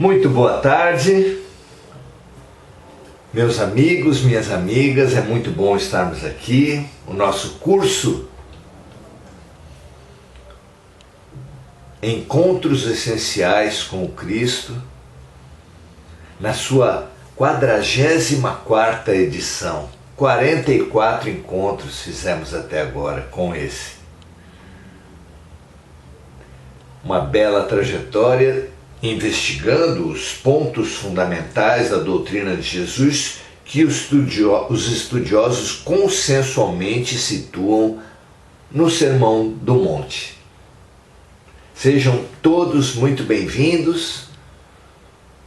Muito boa tarde, meus amigos, minhas amigas, é muito bom estarmos aqui. O nosso curso Encontros Essenciais com o Cristo, na sua 44ª edição. 44 encontros fizemos até agora com esse. Uma bela trajetória investigando os pontos fundamentais da doutrina de Jesus que os estudiosos consensualmente situam no Sermão do Monte. Sejam todos muito bem-vindos.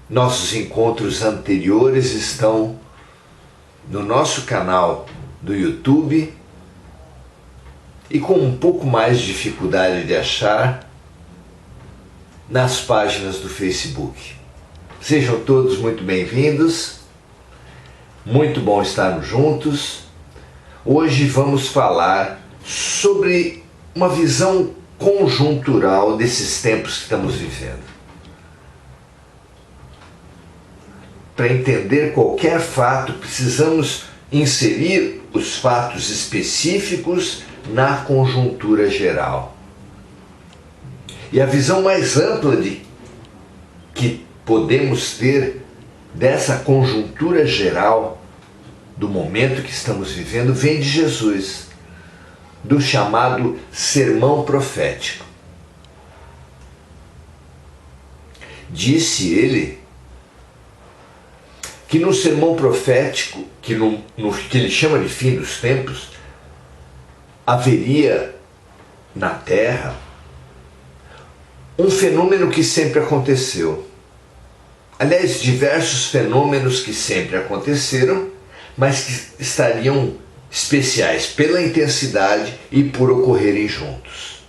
Nossos encontros anteriores estão no nosso canal do YouTube e com um pouco mais de dificuldade de achar nas páginas do Facebook. Sejam todos muito bem-vindos, muito bom estarmos juntos. Hoje vamos falar sobre uma visão conjuntural desses tempos que estamos vivendo. Para entender qualquer fato, precisamos inserir os fatos específicos na conjuntura geral. E a visão mais ampla que podemos ter dessa conjuntura geral do momento que estamos vivendo vem de Jesus, do chamado sermão profético. Disse ele que no sermão profético, que ele chama de fim dos tempos, haveria na terra um fenômeno que sempre aconteceu. Aliás, diversos fenômenos que sempre aconteceram, mas que estariam especiais pela intensidade e por ocorrerem juntos.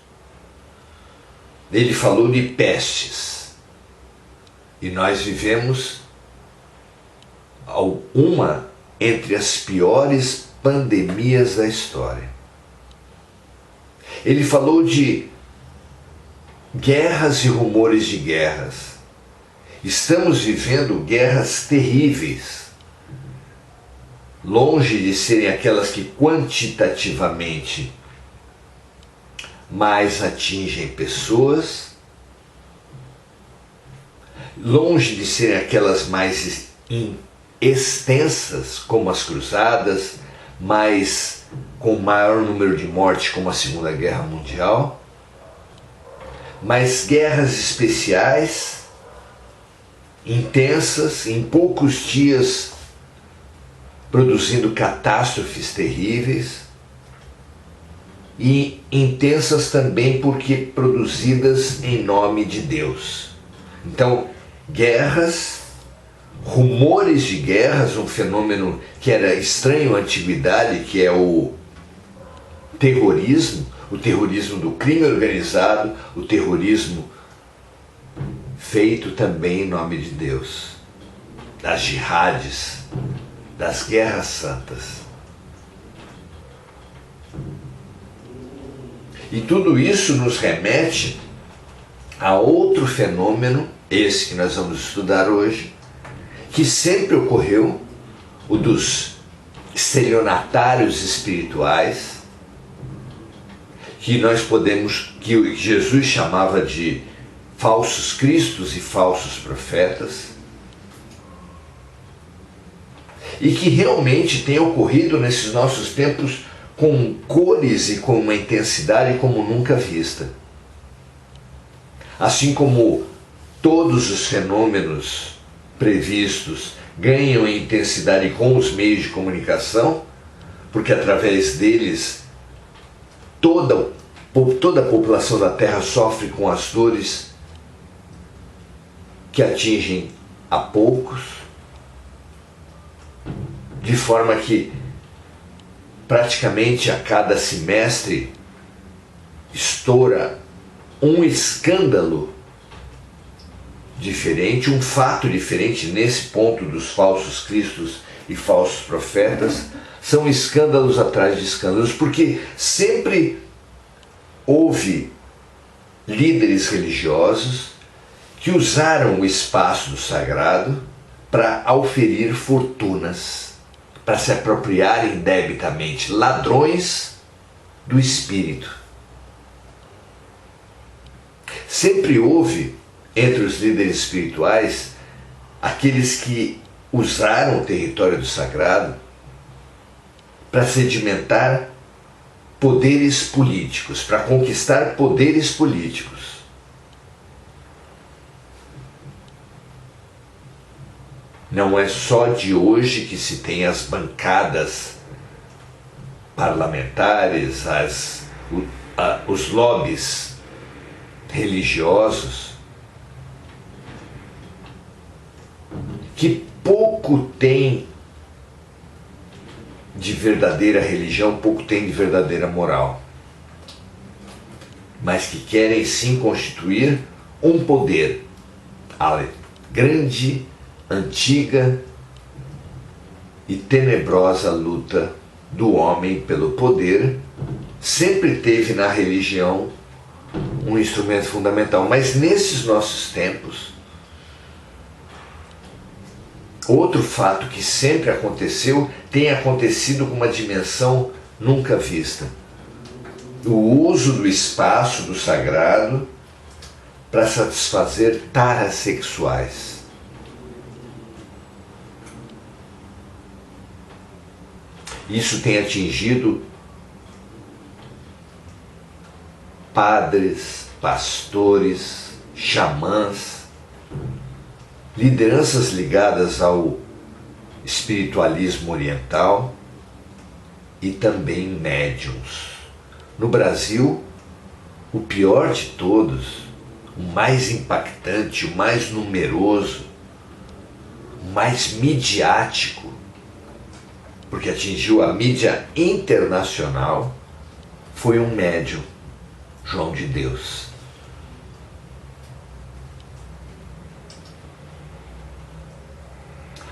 Ele falou de pestes. E nós vivemos uma entre as piores pandemias da história. Ele falou de guerras e rumores de guerras. Estamos vivendo guerras terríveis, longe de serem aquelas que quantitativamente mais atingem pessoas, longe de serem aquelas mais extensas, como as cruzadas, mas com maior número de mortes, como a Segunda Guerra Mundial, mas guerras especiais, intensas, em poucos dias, produzindo catástrofes terríveis, e intensas também porque produzidas em nome de Deus. Então, guerras, rumores de guerras, um fenômeno que era estranho à antiguidade, que é o terrorismo do crime organizado, o terrorismo feito também em nome de Deus, das jihades, das guerras santas. E tudo isso nos remete a outro fenômeno, esse que nós vamos estudar hoje, que sempre ocorreu, o dos estelionatários espirituais, que Jesus chamava de falsos cristos e falsos profetas, e que realmente tem ocorrido nesses nossos tempos com cores e com uma intensidade como nunca vista. Assim como todos os fenômenos previstos ganham em intensidade com os meios de comunicação, porque através deles toda a população da Terra sofre com as dores que atingem a poucos, de forma que praticamente a cada semestre estoura um escândalo diferente, um fato diferente nesse ponto dos falsos cristos e falsos profetas. São escândalos atrás de escândalos, porque sempre houve líderes religiosos que usaram o espaço do sagrado para auferir fortunas, para se apropriar indebitamente, ladrões do espírito. Sempre houve entre os líderes espirituais aqueles que usaram o território do sagrado para sedimentar poderes políticos, para conquistar poderes políticos. Não é só de hoje que se tem as bancadas parlamentares, os lobbies religiosos, que pouco tem de verdadeira religião, pouco tem de verdadeira moral, mas que querem sim constituir um poder. A grande, antiga e tenebrosa luta do homem pelo poder sempre teve na religião um instrumento fundamental, mas nesses nossos tempos, outro fato que sempre aconteceu tem acontecido com uma dimensão nunca vista: o uso do espaço do sagrado para satisfazer taras sexuais. Isso tem atingido padres, pastores, xamãs, lideranças ligadas ao espiritualismo oriental e também médiuns. No Brasil, o pior de todos, o mais impactante, o mais numeroso, o mais midiático, porque atingiu a mídia internacional, foi um médium, João de Deus.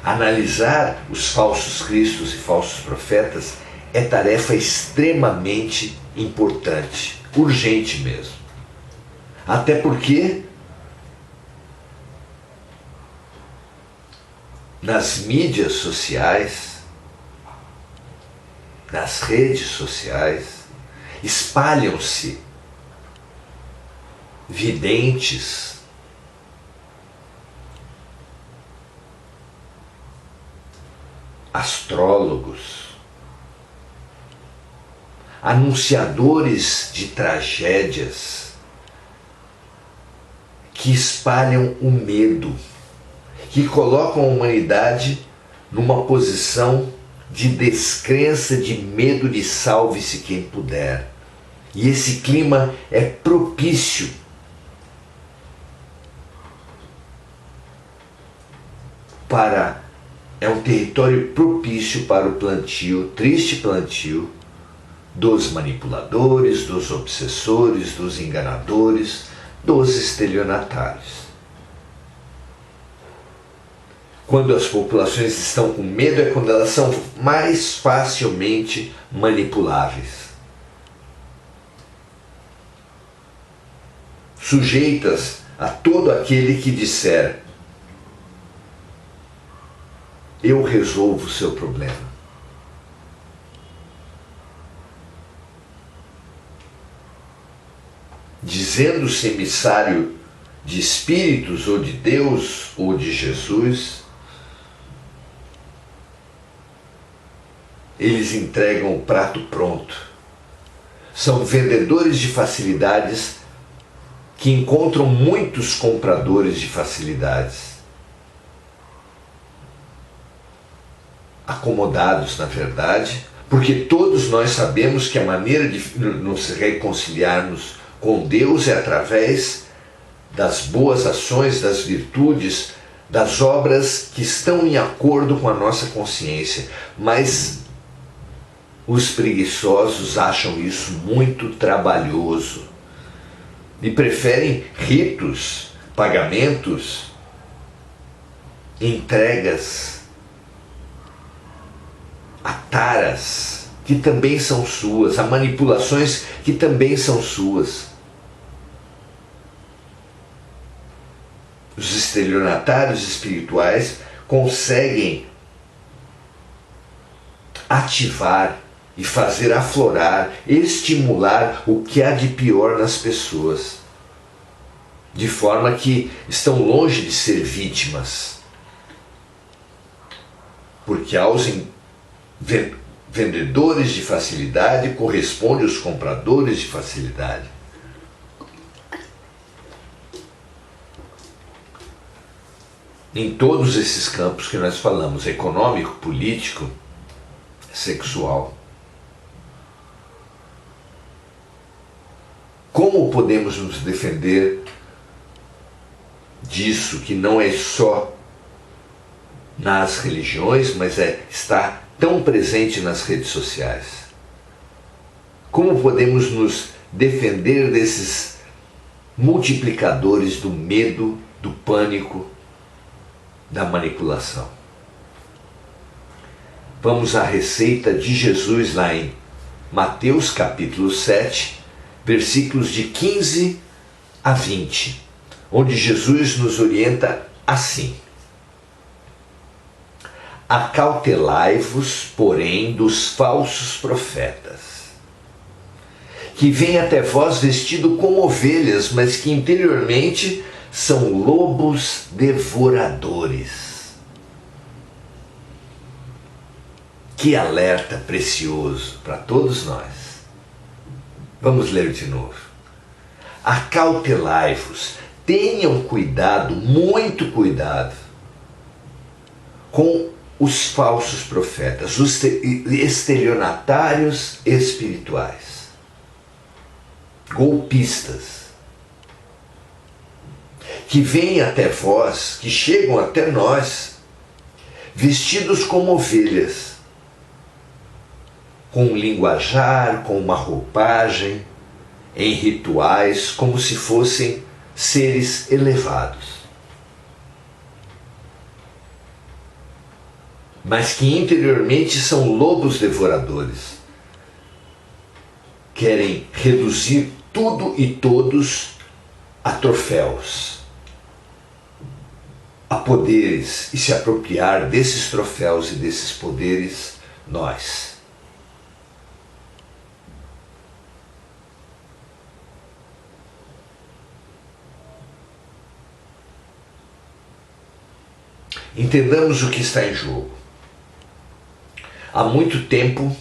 Analisar os falsos cristos e falsos profetas é tarefa extremamente importante, urgente mesmo. Até porque nas mídias sociais, nas redes sociais, espalham-se videntes, astrólogos, anunciadores de tragédias, que espalham o medo, que colocam a humanidade numa posição de descrença, de medo, de salve-se quem puder. E esse clima é propício é um território propício para o plantio, triste plantio, dos manipuladores, dos obsessores, dos enganadores, dos estelionatários. Quando as populações estão com medo é quando elas são mais facilmente manipuláveis. Sujeitas a todo aquele que disser: eu resolvo o seu problema. Dizendo-se emissário de espíritos, ou de Deus, ou de Jesus, eles entregam o prato pronto. São vendedores de facilidades que encontram muitos compradores de facilidades. Acomodados, na verdade, porque todos nós sabemos que a maneira de nos reconciliarmos com Deus é através das boas ações, das virtudes, das obras que estão em acordo com a nossa consciência. Mas os preguiçosos acham isso muito trabalhoso e preferem ritos, pagamentos, entregas a taras que também são suas, a manipulações que também são suas. os estelionatários espirituais conseguem ativar e fazer aflorar, estimular o que há de pior nas pessoas, de forma que estão longe de ser vítimas, porque aos vendedores de facilidade correspondem os compradores de facilidade. Em todos esses campos que nós falamos, econômico, político, sexual. Como podemos nos defender disso que não é só nas religiões, mas está tão presente nas redes sociais? Como podemos nos defender desses multiplicadores do medo, do pânico, da manipulação? Vamos à receita de Jesus lá em Mateus capítulo 7, versículos de 15 a 20, onde Jesus nos orienta assim: acautelai-vos, porém, dos falsos profetas, que vêm até vós vestidos como ovelhas, mas que interiormente são lobos devoradores. Que alerta precioso para todos nós. Vamos ler de novo. Acautelai-vos, tenham cuidado, muito cuidado, com os falsos profetas, os estelionatários espirituais, golpistas, que vêm até vós, que chegam até nós, vestidos como ovelhas, com um linguajar, com uma roupagem, em rituais, como se fossem seres elevados, mas que interiormente são lobos devoradores. Querem reduzir tudo e todos a troféus, a poderes, e se apropriar desses troféus e desses poderes, nós. Entendamos o que está em jogo. Há muito tempo,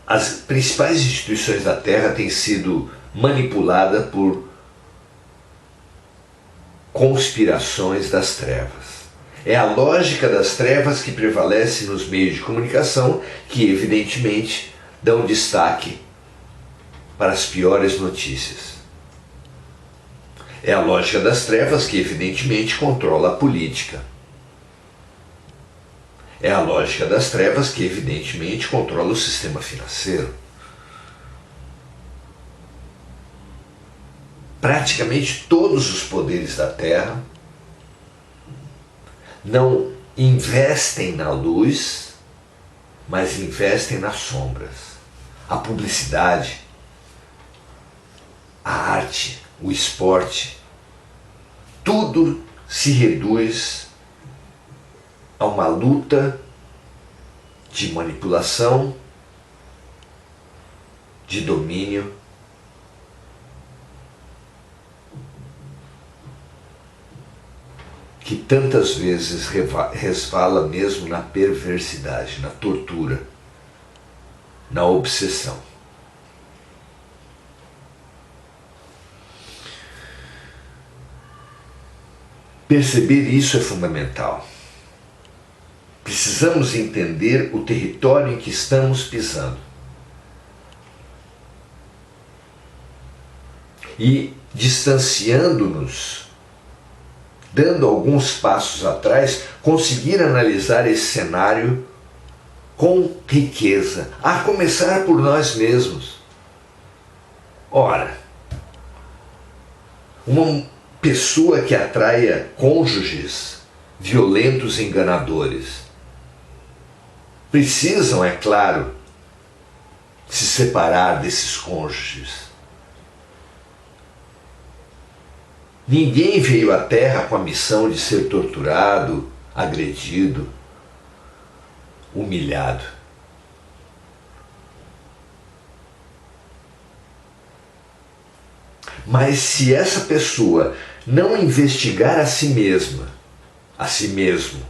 as principais instituições da Terra têm sido manipuladas por conspirações das trevas. É a lógica das trevas que prevalece nos meios de comunicação, que evidentemente dão destaque para as piores notícias. É a lógica das trevas que evidentemente controla a política. É a lógica das trevas que evidentemente controla o sistema financeiro. Praticamente todos os poderes da Terra não investem na luz, mas investem nas sombras. A publicidade, a arte, o esporte, tudo se reduz a uma luta de manipulação, de domínio, que tantas vezes resvala mesmo na perversidade, na tortura, na obsessão. Perceber isso é fundamental. Precisamos entender o território em que estamos pisando. E, distanciando-nos, dando alguns passos atrás, conseguir analisar esse cenário com riqueza, a começar por nós mesmos. Ora, uma pessoa que atraia cônjuges violentos e enganadores precisam, é claro, se separar desses cônjuges. Ninguém veio à Terra com a missão de ser torturado, agredido, humilhado. Mas se essa pessoa não investigar a si mesma, a si mesmo,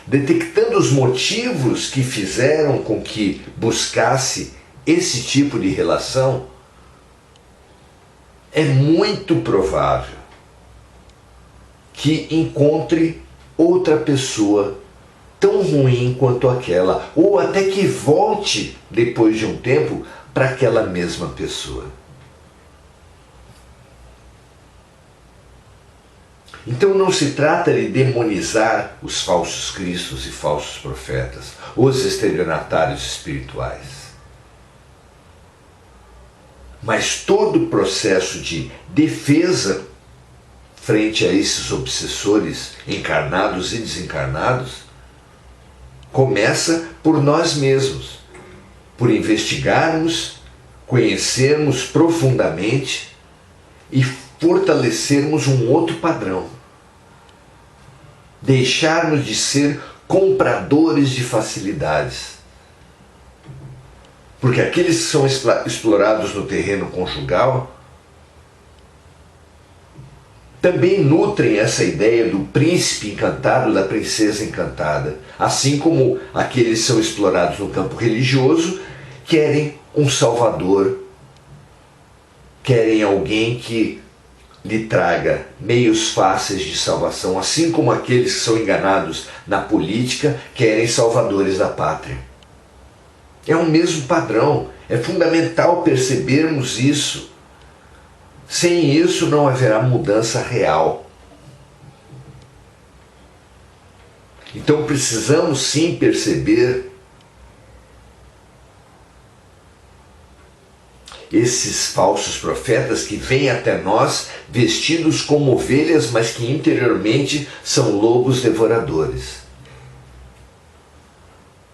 detectando os motivos que fizeram com que buscasse esse tipo de relação, é muito provável que encontre outra pessoa tão ruim quanto aquela, ou até que volte depois de um tempo para aquela mesma pessoa. Então não se trata de demonizar os falsos cristos e falsos profetas, os estelionatários espirituais. Mas todo o processo de defesa frente a esses obsessores encarnados e desencarnados começa por nós mesmos, por investigarmos, conhecermos profundamente e fortalecermos um outro padrão. Deixarmos de ser compradores de facilidades. Porque aqueles que são explorados no terreno conjugal também nutrem essa ideia do príncipe encantado, da princesa encantada. Assim como aqueles que são explorados no campo religioso querem um salvador, querem alguém que lhe traga meios fáceis de salvação, assim como aqueles que são enganados na política querem salvadores da pátria. É o mesmo padrão, é fundamental percebermos isso. Sem isso não haverá mudança real. Então precisamos sim perceber esses falsos profetas que vêm até nós vestidos como ovelhas, mas que interiormente são lobos devoradores.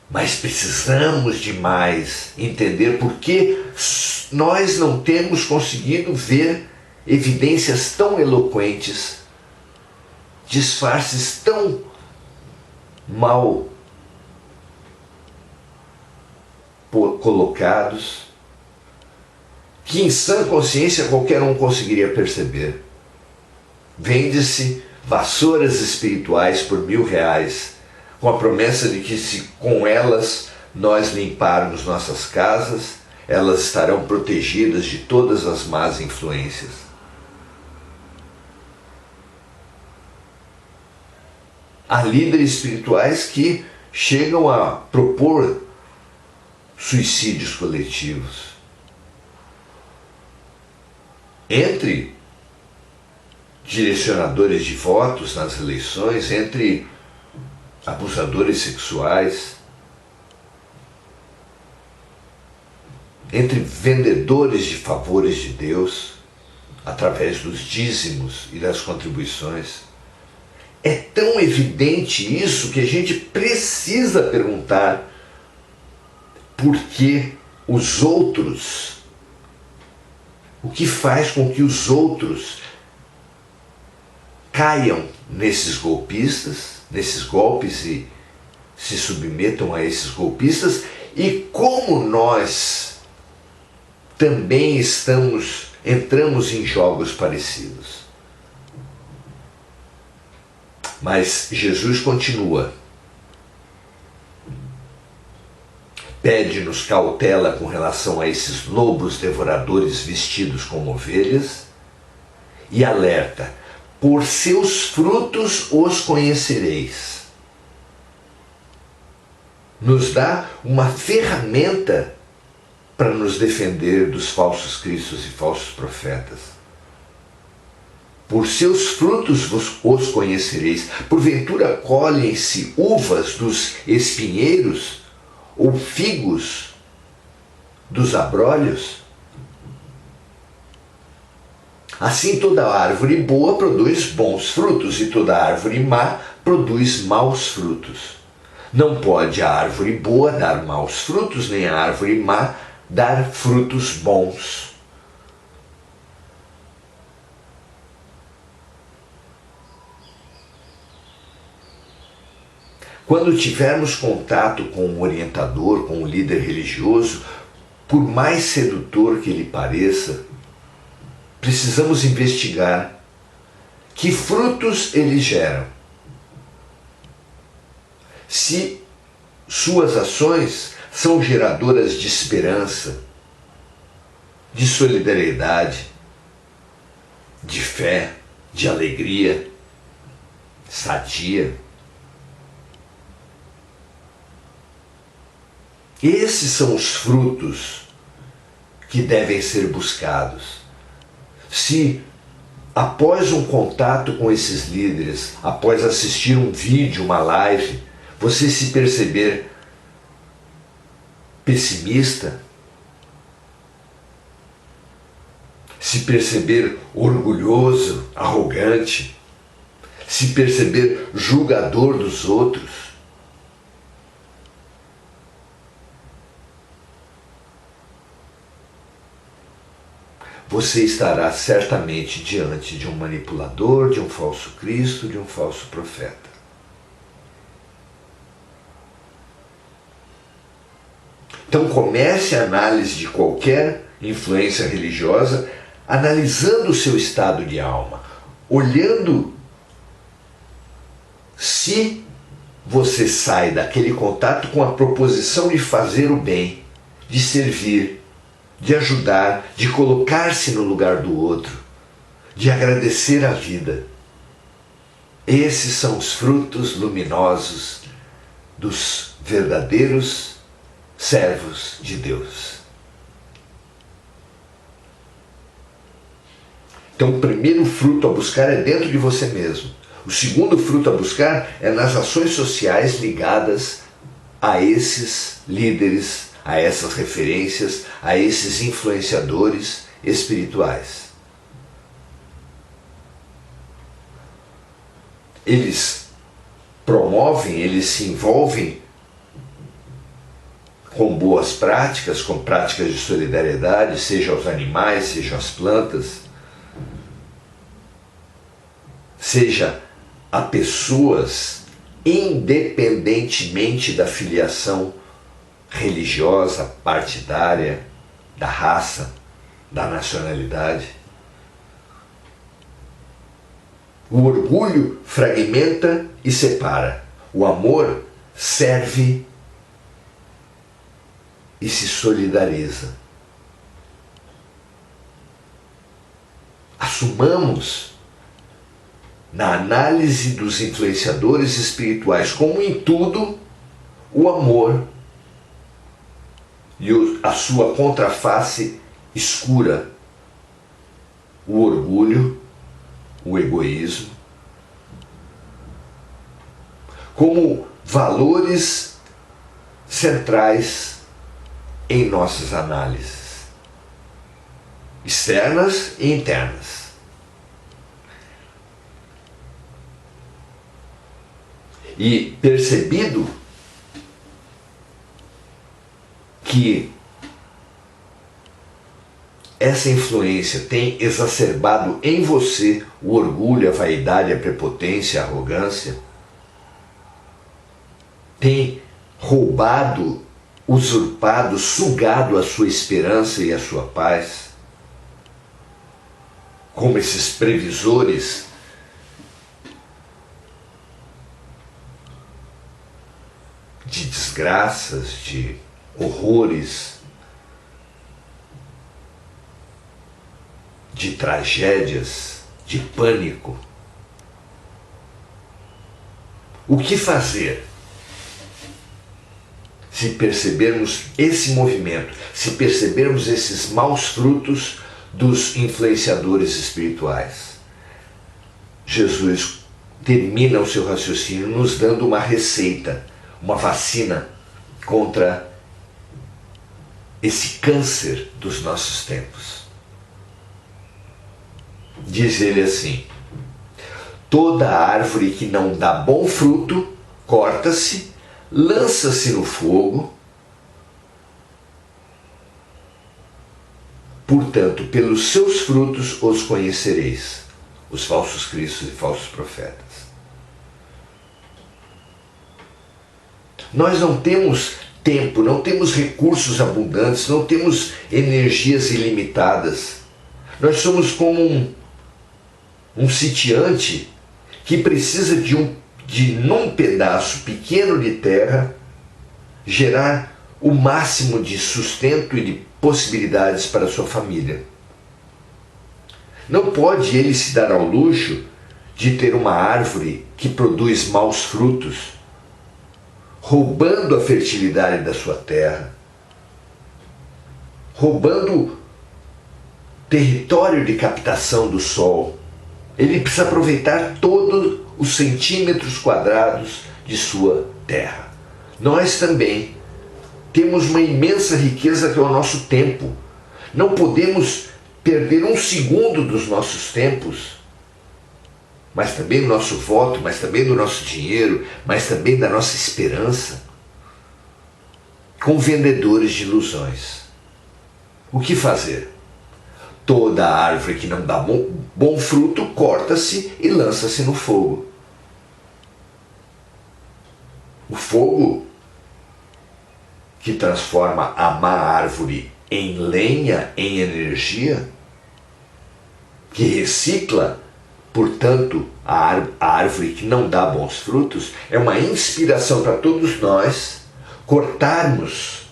Mas precisamos demais entender por que nós não temos conseguido ver evidências tão eloquentes, disfarces tão mal colocados, que em sã consciência qualquer um conseguiria perceber. Vende-se vassouras espirituais por R$1.000, com a promessa de que se com elas nós limparmos nossas casas, elas estarão protegidas de todas as más influências. Há líderes espirituais que chegam a propor suicídios coletivos. Entre direcionadores de votos nas eleições, entre abusadores sexuais, entre vendedores de favores de Deus, através dos dízimos e das contribuições. É tão evidente isso que a gente precisa perguntar por que os outros, o que faz com que os outros caiam nesses golpistas, nesses golpes e se submetam a esses golpistas, e como nós também entramos em jogos parecidos. Mas Jesus continua. Pede-nos cautela com relação a esses lobos devoradores vestidos como ovelhas e alerta: por seus frutos os conhecereis. Nos dá uma ferramenta para nos defender dos falsos cristos e falsos profetas. Por seus frutos os conhecereis. Porventura colhem-se uvas dos espinheiros ou figos dos abrolhos? Assim toda árvore boa produz bons frutos e toda árvore má produz maus frutos. Não pode a árvore boa dar maus frutos, nem a árvore má dar frutos bons. Quando tivermos contato com um orientador, com um líder religioso, por mais sedutor que ele pareça, precisamos investigar que frutos eles geram. Se suas ações são geradoras de esperança, de solidariedade, de fé, de alegria, sadia. Esses são os frutos que devem ser buscados. Se após um contato com esses líderes, após assistir um vídeo, uma live, você se perceber pessimista, se perceber orgulhoso, arrogante, se perceber julgador dos outros, você estará certamente diante de um manipulador, de um falso Cristo, de um falso profeta. Então comece a análise de qualquer influência religiosa analisando o seu estado de alma, olhando se você sai daquele contato com a proposição de fazer o bem, de servir, de ajudar, de colocar-se no lugar do outro, de agradecer a vida. Esses são os frutos luminosos dos verdadeiros servos de Deus. Então o primeiro fruto a buscar é dentro de você mesmo. O segundo fruto a buscar é nas ações sociais ligadas a esses líderes, a essas referências, a esses influenciadores espirituais. Eles promovem, eles se envolvem com boas práticas, com práticas de solidariedade, seja aos animais, seja às plantas, seja a pessoas, independentemente da filiação religiosa, partidária, da raça, da nacionalidade. O orgulho fragmenta e separa. O amor serve e se solidariza. Assumamos na análise dos influenciadores espirituais, como em tudo, o amor e a sua contraface escura, o orgulho, o egoísmo, como valores centrais em nossas análises, externas e internas. E percebido que essa influência tem exacerbado em você o orgulho, a vaidade, a prepotência, a arrogância, tem roubado, usurpado, sugado a sua esperança e a sua paz, como esses previsores de desgraças, de horrores, de tragédias, de pânico. O que fazer se percebermos esse movimento, se percebermos esses maus frutos dos influenciadores espirituais? Jesus termina o seu raciocínio nos dando uma receita, uma vacina contra esse câncer dos nossos tempos. Diz ele assim: toda árvore que não dá bom fruto, corta-se, lança-se no fogo. Portanto, pelos seus frutos os conhecereis, os falsos cristos e falsos profetas. Nós não temos tempo, não temos recursos abundantes, não temos energias ilimitadas. Nós somos como um sitiante que precisa num pedaço pequeno de terra, gerar o máximo de sustento e de possibilidades para a sua família. Não pode ele se dar ao luxo de ter uma árvore que produz maus frutos, roubando a fertilidade da sua terra, roubando território de captação do sol. Ele precisa aproveitar todos os centímetros quadrados de sua terra. Nós também temos uma imensa riqueza que é o nosso tempo. Não podemos perder um segundo dos nossos tempos, mas também do nosso voto, mas também do nosso dinheiro, mas também da nossa esperança, com vendedores de ilusões. O que fazer? Toda árvore que não dá bom fruto corta-se e lança-se no fogo. O fogo que transforma a má árvore em lenha, em energia, que recicla, portanto, a árvore que não dá bons frutos, é uma inspiração para todos nós cortarmos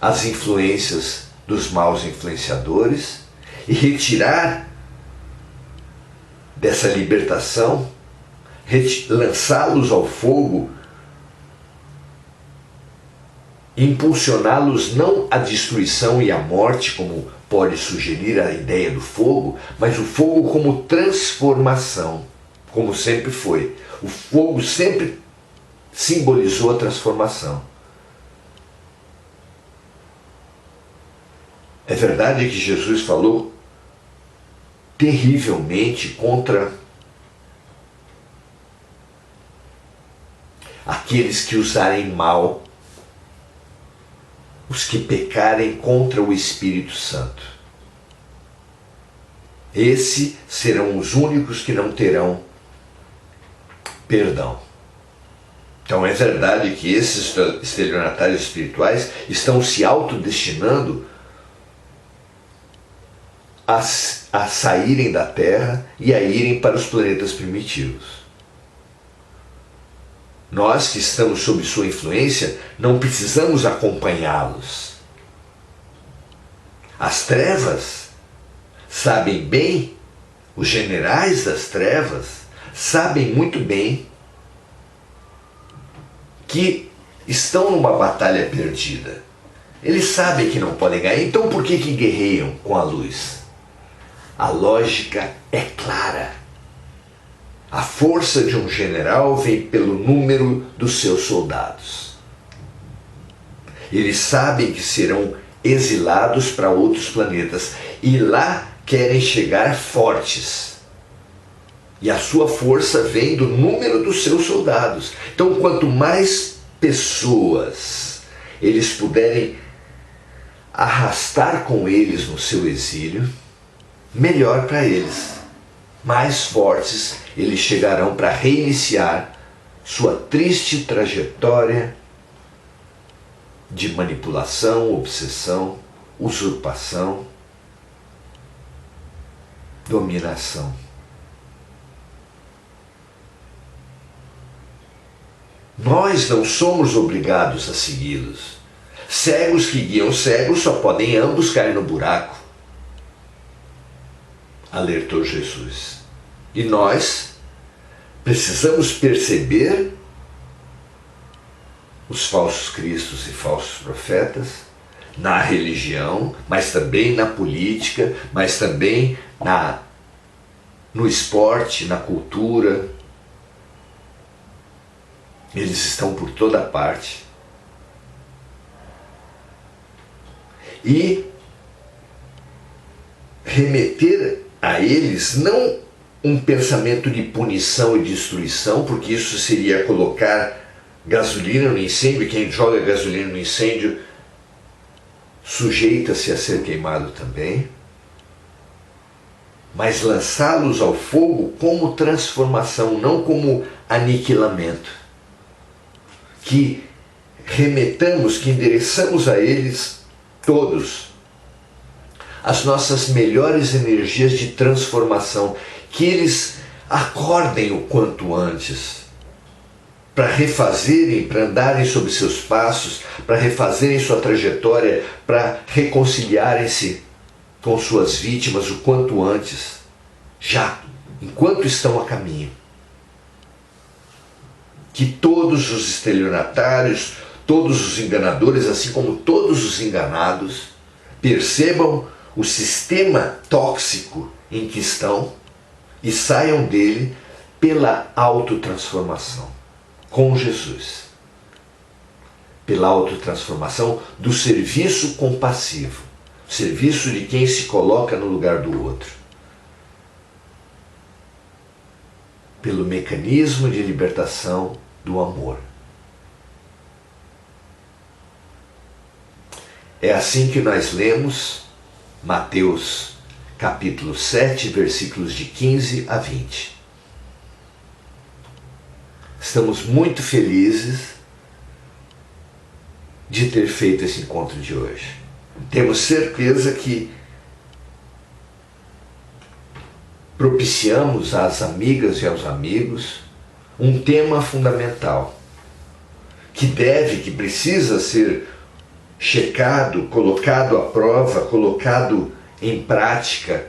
as influências dos maus influenciadores e retirar dessa libertação, lançá-los ao fogo, impulsioná-los não à destruição e à morte, como pode sugerir a ideia do fogo, mas o fogo como transformação, como sempre foi. O fogo sempre simbolizou a transformação. É verdade que Jesus falou terrivelmente contra aqueles que usarem mal, os que pecarem contra o Espírito Santo. Esses serão os únicos que não terão perdão. Então é verdade que esses estelionatários espirituais estão se autodestinando a saírem da Terra e a irem para os planetas primitivos. Nós que estamos sob sua influência não precisamos acompanhá-los. As trevas sabem bem, os generais das trevas sabem muito bem que estão numa batalha perdida. Eles sabem que não podem ganhar, então por que guerreiam com a luz? A lógica é clara. A força de um general vem pelo número dos seus soldados. Eles sabem que serão exilados para outros planetas e lá querem chegar fortes. E a sua força vem do número dos seus soldados. Então, quanto mais pessoas eles puderem arrastar com eles no seu exílio, melhor para eles. Mais fortes eles chegarão para reiniciar sua triste trajetória de manipulação, obsessão, usurpação, dominação. Nós não somos obrigados a segui-los. Cegos que guiam cegos só podem ambos cair no buraco, alertou Jesus. E nós precisamos perceber os falsos cristos e falsos profetas na religião, mas também na política, mas também no esporte, na cultura. Eles estão por toda parte. E remeter a eles não um pensamento de punição e destruição, porque isso seria colocar gasolina no incêndio. Quem joga gasolina no incêndio sujeita-se a ser queimado também. Mas lançá-los ao fogo como transformação, não como aniquilamento. Que remetamos, que endereçamos a eles todos as nossas melhores energias de transformação, que eles acordem o quanto antes, para refazerem, para andarem sobre seus passos, para refazerem sua trajetória, para reconciliarem-se com suas vítimas o quanto antes, já, enquanto estão a caminho. Que todos os estelionatários, todos os enganadores, assim como todos os enganados, percebam o sistema tóxico em que estão e saiam dele pela autotransformação com Jesus. Pela autotransformação do serviço compassivo, serviço de quem se coloca no lugar do outro. Pelo mecanismo de libertação do amor. É assim que nós lemos Mateus capítulo 7, versículos de 15 a 20. Estamos muito felizes de ter feito esse encontro de hoje. Temos certeza que propiciamos às amigas e aos amigos um tema fundamental que precisa ser checado, colocado à prova, colocado em prática,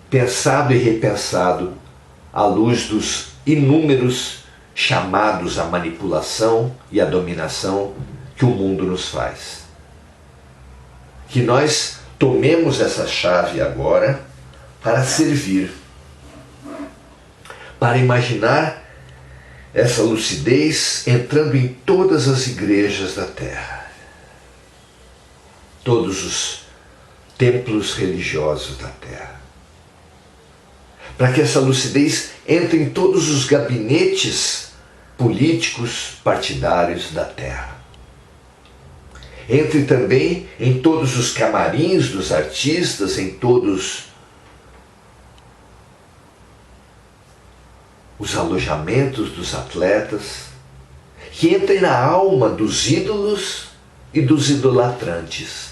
pensado e repensado à luz dos inúmeros chamados à manipulação e à dominação que o mundo nos faz. Que nós tomemos essa chave agora para servir, para imaginar essa lucidez entrando em todas as igrejas da terra, todos os templos religiosos da terra, para que essa lucidez entre em todos os gabinetes políticos partidários da terra, entre também em todos os camarins dos artistas, em todos os alojamentos dos atletas, que entrem na alma dos ídolos e dos idolatrantes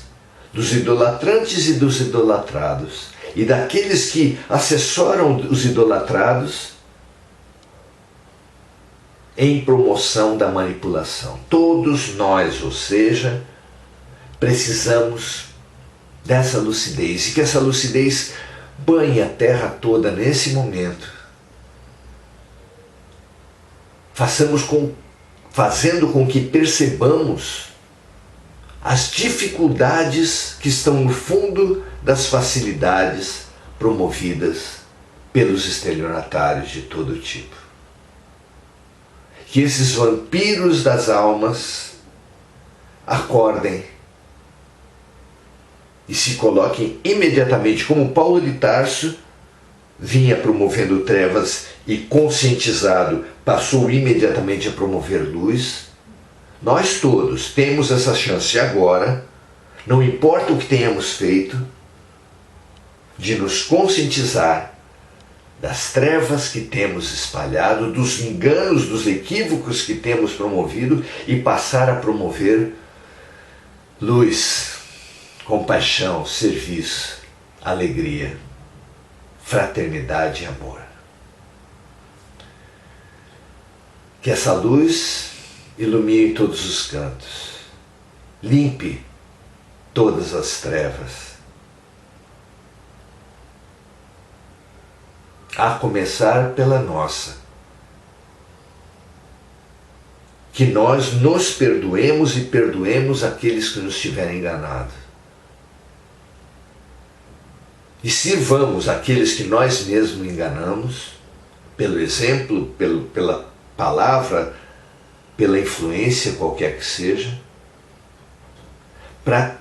e dos idolatrados, e daqueles que assessoram os idolatrados em promoção da manipulação. Todos nós, ou seja, precisamos dessa lucidez, e que essa lucidez banhe a terra toda nesse momento, fazendo com que percebamos as dificuldades que estão no fundo das facilidades promovidas pelos estelionatários de todo tipo. Que esses vampiros das almas acordem e se coloquem imediatamente, como Paulo de Tarso vinha promovendo trevas e conscientizado passou imediatamente a promover luz. Nós todos temos essa chance agora, não importa o que tenhamos feito, de nos conscientizar das trevas que temos espalhado, dos enganos, dos equívocos que temos promovido e passar a promover luz, compaixão, serviço, alegria, fraternidade e amor. Que essa luz ilumine todos os cantos, limpe todas as trevas, a começar pela nossa. Que nós nos perdoemos e perdoemos aqueles que nos tiverem enganado. E sirvamos aqueles que nós mesmos enganamos, pelo exemplo, pela palavra, pela influência qualquer que seja, para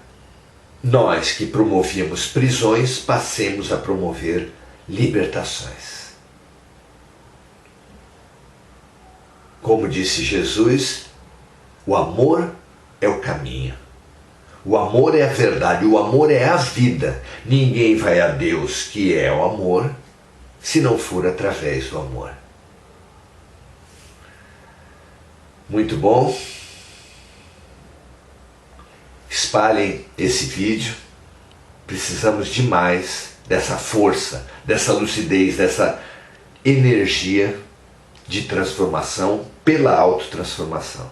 nós que promovíamos prisões, passemos a promover libertações. Como disse Jesus, o amor é o caminho. O amor é a verdade, o amor é a vida. Ninguém vai a Deus, que é o amor, se não for através do amor. Muito bom. Espalhem esse vídeo. Precisamos demais dessa força, dessa lucidez, dessa energia de transformação pela autotransformação.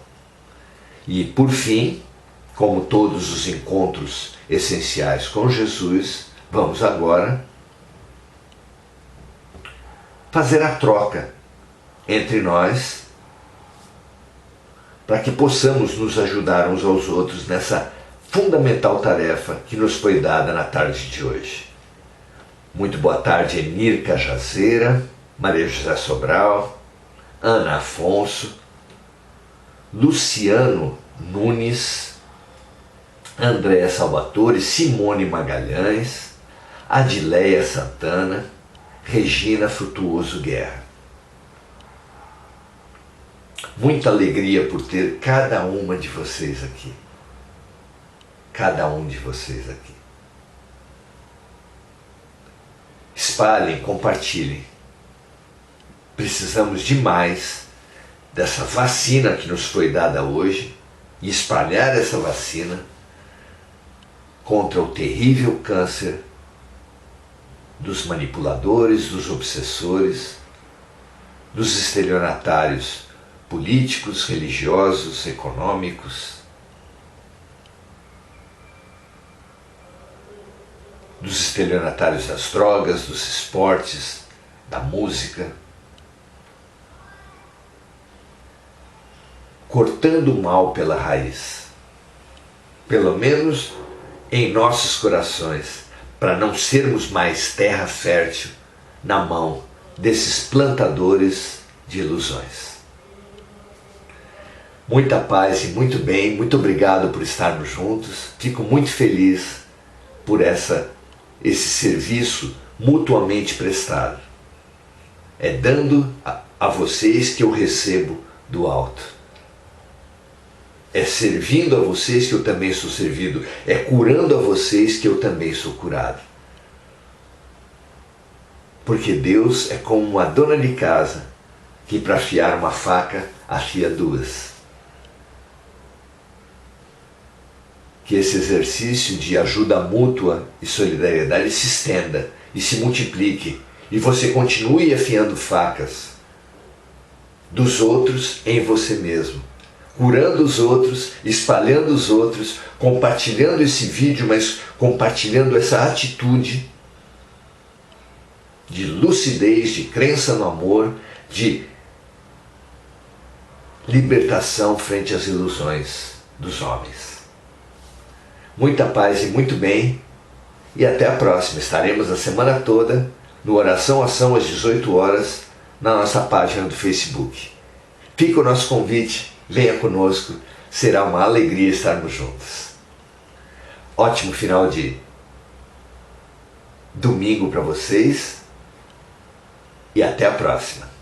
E por fim, como todos os encontros essenciais com Jesus, vamos agora fazer a troca entre nós para que possamos nos ajudar uns aos outros nessa fundamental tarefa que nos foi dada na tarde de hoje. Muito boa tarde, Enir Cajazeira, Maria José Sobral, Ana Afonso, Luciano Nunes, Andréa Salvatore, Simone Magalhães, Adileia Santana, Regina Frutuoso Guerra. Muita alegria por ter cada uma de vocês aqui. Cada um de vocês aqui. Espalhem, compartilhem. Precisamos demais dessa vacina que nos foi dada hoje e espalhar essa vacina contra o terrível câncer dos manipuladores, dos obsessores, dos estelionatários políticos, religiosos, econômicos, dos estelionatários das drogas, dos esportes, da música, cortando o mal pela raiz, pelo menos em nossos corações, para não sermos mais terra fértil na mão desses plantadores de ilusões. Muita paz e muito bem, muito obrigado por estarmos juntos, fico muito feliz por esse serviço mutuamente prestado. É dando a vocês que eu recebo do alto. É servindo a vocês que eu também sou servido. É curando a vocês que eu também sou curado. Porque Deus é como uma dona de casa que para afiar uma faca afia duas. Que esse exercício de ajuda mútua e solidariedade se estenda e se multiplique e você continue afiando facas dos outros em você mesmo, curando os outros, espalhando os outros, compartilhando esse vídeo, mas compartilhando essa atitude de lucidez, de crença no amor, de libertação frente às ilusões dos homens. Muita paz e muito bem, e até a próxima. Estaremos a semana toda no Oração Ação às 18 horas na nossa página do Facebook. Fica o nosso convite, venha conosco, será uma alegria estarmos juntos. Ótimo final de domingo para vocês e até a próxima.